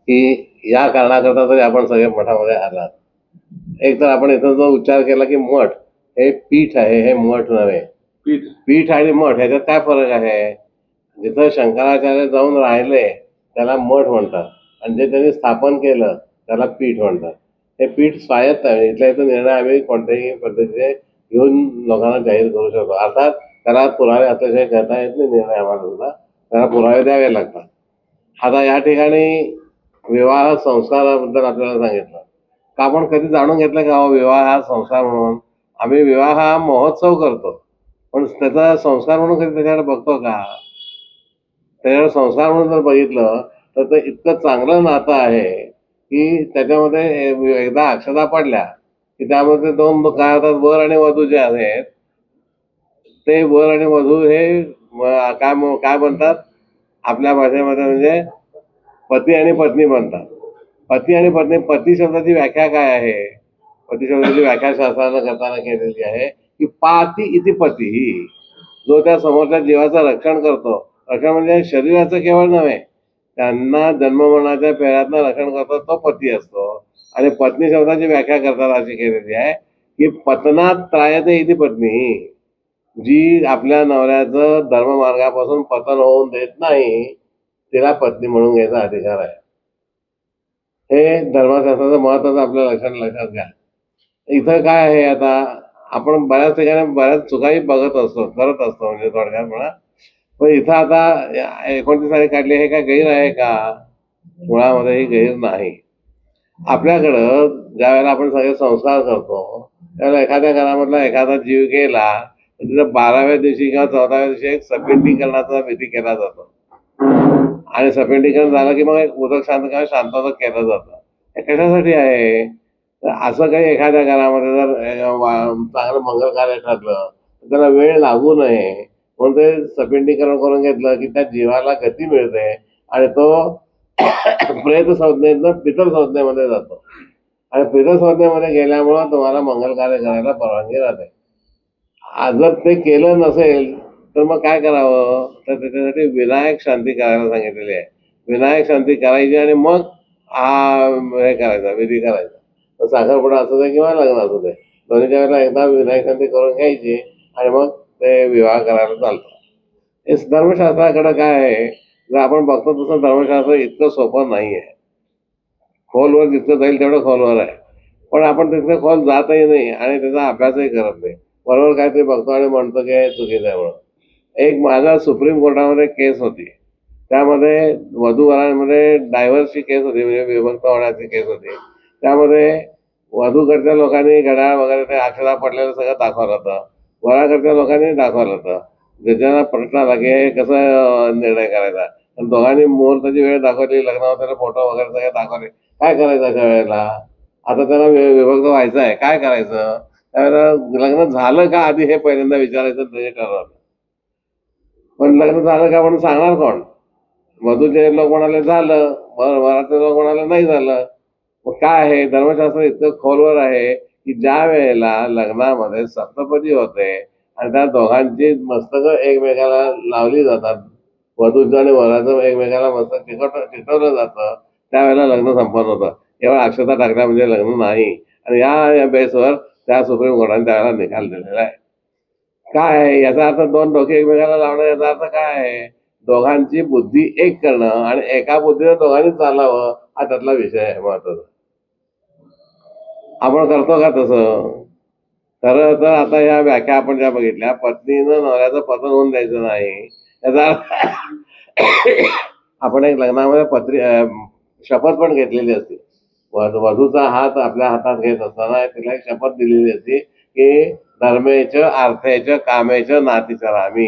की या कारणाकरता तरी आपण सगळे मठामध्ये आलात. एक तर आपण इथं जो उच्चार केला की मठ हे पीठ आहे, हे मठ नव्हे. पीठ आणि मठ ह्याच्यात काय फरक आहे? जिथं शंकराचार्य जाऊन राहिले त्याला मठ म्हणतात आणि जे त्यांनी स्थापन केलं त्याला पीठ म्हणतात. हे पीठ स्वायत्त आहे. इथल्या इथं निर्णय आम्ही कोणत्याही पद्धतीने घेऊन लोकांना जाहीर करू शकतो. अर्थात त्याला पुरावे असल्याशिवाय घेता येत नाही निर्णय आम्हाला सुद्धा. त्याला पुरावे द्यावे लागतात. आता या ठिकाणी विवाह संस्काराबद्दल आपल्याला सांगितलं का आपण कधी जाणून घेतलं का विवाह हा संस्कार म्हणून? आम्ही विवाह हा महोत्सव करतो पण त्याचा संस्कार म्हणून कधी त्याच्याकडे बघतो का? त्याच्याकडे संस्कार म्हणून जर बघितलं तर ते इतकं चांगलं नातं आहे की त्याच्यामध्ये एकदा अक्षता पडल्या की त्यामध्ये दोन काय होतात, वर आणि वधू जे आहेत ते वर आणि वधू हे काय काय म्हणतात आपल्या भाषेमध्ये म्हणजे पती आणि पत्नी बनतात. पती आणि पत्नी. पती शब्दाची व्याख्या काय आहे? पती शब्दाची व्याख्या शास्त्रानं करताना केलेली आहे की पाती इति पती, जो त्या समोरच्या जीवाचं रक्षण करतो. रक्षण म्हणजे शरीराचं केवळ नव्हे, त्यांना जन्ममरणाच्या फेऱ्यातनं रक्षण करतो तो पती असतो. आणि पत्नी शब्दाची व्याख्या करताना अशी केलेली आहे की पतनात त्रायते इति पत्नी, जी आपल्या नवऱ्याचं धर्ममार्गापासून पतन होऊन देत नाही तिला पत्नी म्हणून घ्यायचा अधिकार आहे. हे धर्मशास्त्राचं महत्वाचं आपल्या लक्षात घ्या. इथं काय आहे, आता आपण बऱ्याच ठिकाणी बऱ्याच चुकाही बघत असतो, करत असतो, म्हणजे थोडक्यात म्हणा. पण इथं आता 29 तारीख काढली, हे काय गैर आहे का? मुळामध्ये ही गैर नाही. आपल्याकडं ज्या वेळेला आपण सगळे संस्कार करतो त्यावेळेला एखाद्या घरामधला एखादा जीव गेला तर तिथं 12व्या दिवशी किंवा 14व्या दिवशी एक सपिंडीकरणाचा विधी केला जातो आणि सपिंडीकरण झालं की मग एक उदक शांत किंवा शांतोदक केलं जातं. हे कशासाठी आहे? तर असं काही एखाद्या घरामध्ये जर चांगलं मंगल कार्य ठरलं तर त्याला वेळ लागू नये म्हणून ते सपिंडीकरण करून घेतलं की त्या जीवाला गती मिळते आणि तो प्रेत संज्ञेतनं पितर संज्ञेमध्ये जातो आणि पितर संज्ञेमध्ये गेल्यामुळं तुम्हाला मंगल कार्य करायला परवानगी राहते. जर ते केलं नसेल तर मग काय करावं? तर त्याच्यासाठी विनायक शांती करायला सांगितलेली आहे. विनायक शांती करायची आणि मग हे करायचा, विधी करायचा. साखरपुडा असू दे किंवा लग्न असू दे, दोन्हीच्या वेळेला एकदा विनायक शांती करून घ्यायची आणि मग ते विवाह करायला चालतं. हे धर्मशास्त्राकडे काय आहे, जर आपण बघतो तसं धर्मशास्त्र इतकं सोपं नाही आहे. खोलवर जितकं जाईल तेवढं खोलवर आहे, पण आपण तिथं खोल जातही नाही आणि त्याचा अभ्यासही करत नाही. बरोबर काहीतरी बघतो आणि म्हणतो की हे चुकीचं आहे म्हणून. एक माझ्या सुप्रीम कोर्टामध्ये केस होती, त्यामध्ये वधूवरांमध्ये डायव्हर्सची केस होती, म्हणजे विभक्त होण्याची केस होती. त्यामध्ये वधूकडच्या लोकांनी घड्याळ वगैरे ते अक्षता पडलेलं सगळं दाखवलं होतं, वराकडच्या लोकांनी दाखवलं होतं. ज्याच्याला प्रश्न आला की हे कसं निर्णय करायचा, दोघांनी मुहूर्ताची वेळ दाखवली, लग्न होताना फोटो वगैरे सगळे दाखवले. काय करायचं अशा वेळेला? आता त्याला विभक्त व्हायचं आहे, काय करायचं? त्यावेळेला लग्न झालं का आधी हे पहिल्यांदा विचारायचं, ते ठरवलं. पण लग्न झालं का म्हणून सांगणार कोण? वधूचे लोक म्हणाले झालं, वराचे लोक म्हणाले नाही झालं. मग काय आहे, धर्मशास्त्र इतकं खोलवर आहे की ज्या वेळेला लग्नामध्ये सप्तपदी होते आणि त्या दोघांची मस्तकं एकमेकाला लावली जातात, वधूचं आणि वराचं एकमेकाला मस्तक चिकटवलं जातं, त्यावेळेला लग्न संपन्न होतं. केवळ अक्षता टाकल्या म्हणजे लग्न नाही. आणि या बेसवर त्या सुप्रीम कोर्टाने त्यावेळेला निकाल दिलेला आहे. काय आहे याचा अर्थ? दोन डोके एकमेकाला लावणं याचा अर्थ काय आहे? दोघांची बुद्धी एक करणं आणि एका बुद्धीनं दोघांनी चालावं, हा त्यातला विषय आहे महत्वाचा. आपण करतो का तसं? खरं तर आता या व्याख्या आपण ज्या बघितल्या, पत्नीनं नवऱ्याचं पतन होऊन द्यायचं नाही याचा अर्थ आपण एक लग्नामध्ये शपथ पण घेतलेली असते. वधूचा हात आपल्या हातात घेत असताना तिला एक शपथ दिलेली असते की धर्मेच अर्थेच कामेच नातीचरामी.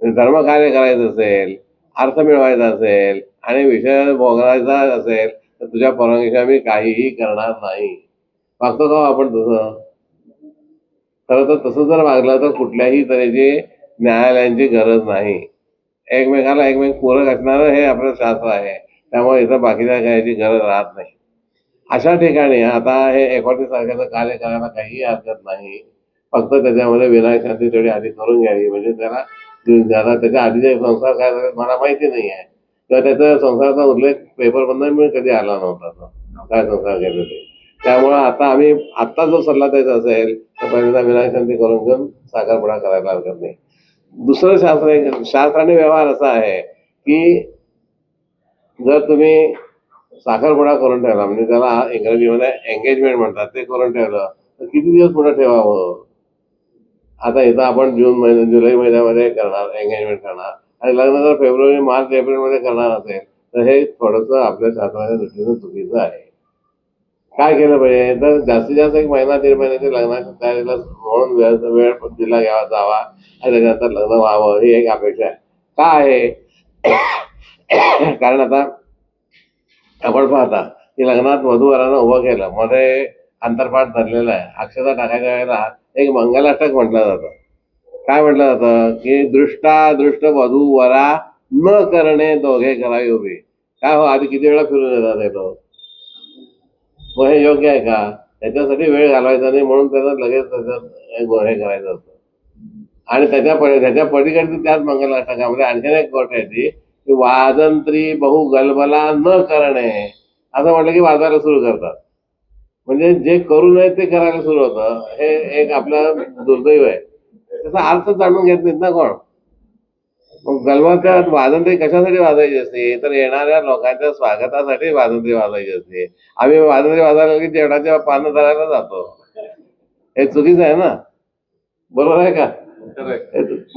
धर्म कार्य करायचं असेल, अर्थ मिळवायचा असेल आणि विषय भोगायचा असेल तर तुझ्या परवानगीशिवाय मी काहीही करणार नाही. वागतो का आपण तसं? खरं तर तसं जर वागलं तर कुठल्याही तऱ्हेची न्यायालयांची गरज नाही. एकमेकाला एकमेक पूरक असणारं हे आपलं शास्त्र आहे, त्यामुळे इथं बाकीच्या काहीची गरज राहत नाही. अशा ठिकाणी आता हे 29 तारखेचं कार्य करायला काहीही हरकत नाही. फक्त त्याच्यामध्ये विनायक शांती तेवढी आधी करून घ्यावी, म्हणजे त्याला त्याच्या आधीचे संस्कार काय झाले मला माहिती नाही आहे. किंवा त्याचा संसाराचा उल्लेख पेपरमधून मी कधी आला नव्हता तो काय संसार केले ते. त्यामुळं आता आत्ता जो सल्ला द्यायचा असेल तर पहिल्यांदा विनायकशांती करून घेऊन साखरपुडा करायला हरकत नाही. दुसरं शास्त्र आणि व्यवहार असा आहे की जर तुम्ही साखरपुडा करून ठेवला म्हणजे त्याला इंग्रजीमध्ये एंगेजमेंट म्हणतात ते करून ठेवलं तर किती दिवस पुढे ठेवावं. आता इथं आपण जुलै महिन्यामध्ये करणार एंगेजमेंट करणार आणि लग्न जर फेब्रुवारी मार्च एप्रिलमध्ये करणार असेल तर हे थोडंसं आपल्या शास्त्राच्या दृष्टीनं चुकीचं आहे. काय केलं पाहिजे तर जास्तीत जास्त 1 महिना 1.5 महिन्याच्या लग्नाच्या तयारीला म्हणून वेळ दिला जावा आणि त्याच्यानंतर लग्न व्हावं ही एक अपेक्षा आहे. का आहे कारण आता आपण पाहता की लग्नात वधूवरांना उभं केलं मध्ये अंतरपाठ धरलेला आहे. अक्षता टाकायच्या वेळेला एक मंगलाष्टक म्हटलं जातं. काय म्हटलं जातं की दृष्ट वधू वरा न करणे दोघे करावी उभी. काय हो आधी किती वेळा फिरून येतात हे लोक. मग हे योग्य आहे का. त्याच्यासाठी वेळ घालवायचा नाही म्हणून त्यांना लगेच त्याच्यात हे करायचं असतं. आणि त्याच्या पलीकडची त्याच मंगलाष्टकामध्ये आणखीन एक गोष्ट आहे ती की वाजंत्री बहु गलबला न करणे असं म्हटलं की वाजवायला सुरू करतात. म्हणजे जे करू नये ते करायला सुरू होतं. हे एक आपलं दुर्दैव आहे. त्याचा अर्थ जाणून घेत नाहीत ना कोण. मग गलबत्या वाजंत्री कशासाठी वाजायची असते तर येणाऱ्या लोकांच्या स्वागतासाठी वाजंत्री वाजायची असते. आम्ही वाजंत्री वाजायला की जेवणाच्या पानं धरायला जातो. हे चुकीचं आहे ना. बरोबर आहे का.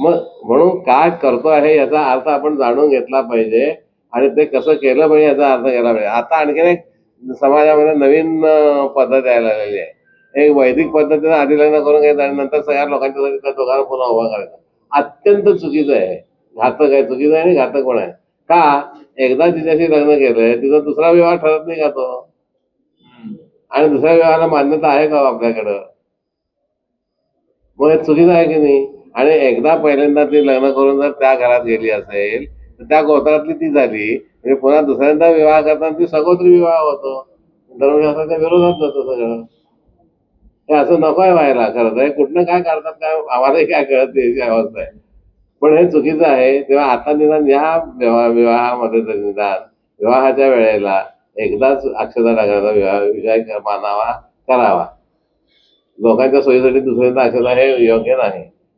मग म्हणून काय करतो आहे याचा अर्थ आपण जाणून घेतला पाहिजे आणि ते कसं केलं पाहिजे याचा अर्थ केला पाहिजे. आता आणखीन एक समाजामध्ये नवीन पद्धत यायला लागलेली आहे. एक वैदिक पद्धतीने आधी लग्न करून घ्यायचं आणि नंतर सगळ्या लोकांच्या त्या दोघांना पुन्हा उभा करायचा. अत्यंत चुकीचं आहे. घातक आहे. चुकीचं आहे आणि घातक पण आहे. का एकदा तिच्याशी लग्न केलंय तिचा दुसरा विवाह ठरत नाही का तो. आणि दुसऱ्या विवाहाला मान्यता आहे का आपल्याकडं. मग हे चुकीचं आहे की नाही. आणि एकदा पहिल्यांदा ती लग्न करून जर त्या घरात गेली असेल तर त्या गोत्रातली ती झाली म्हणजे पुन्हा दुसऱ्यांदा विवाह करताना ती सगोत्री विवाह होतो. धर्मशास्त्राच्या विरोधात जातं सगळं. हे असं नको आहे व्हायला. खरं तर कुठनं काय काढतात काय आम्हालाही काय कळत नाही याची अवस्था आहे. पण हे चुकीचं आहे. तेव्हा आता निदान या विवाहामध्ये तर निदान विवाहाच्या वेळेला एकदाच अक्षता टाकायचा विषय मानावा करावा. लोकांच्या सोयीसाठी दुसऱ्यांदा अक्षता हे योग्य नाही.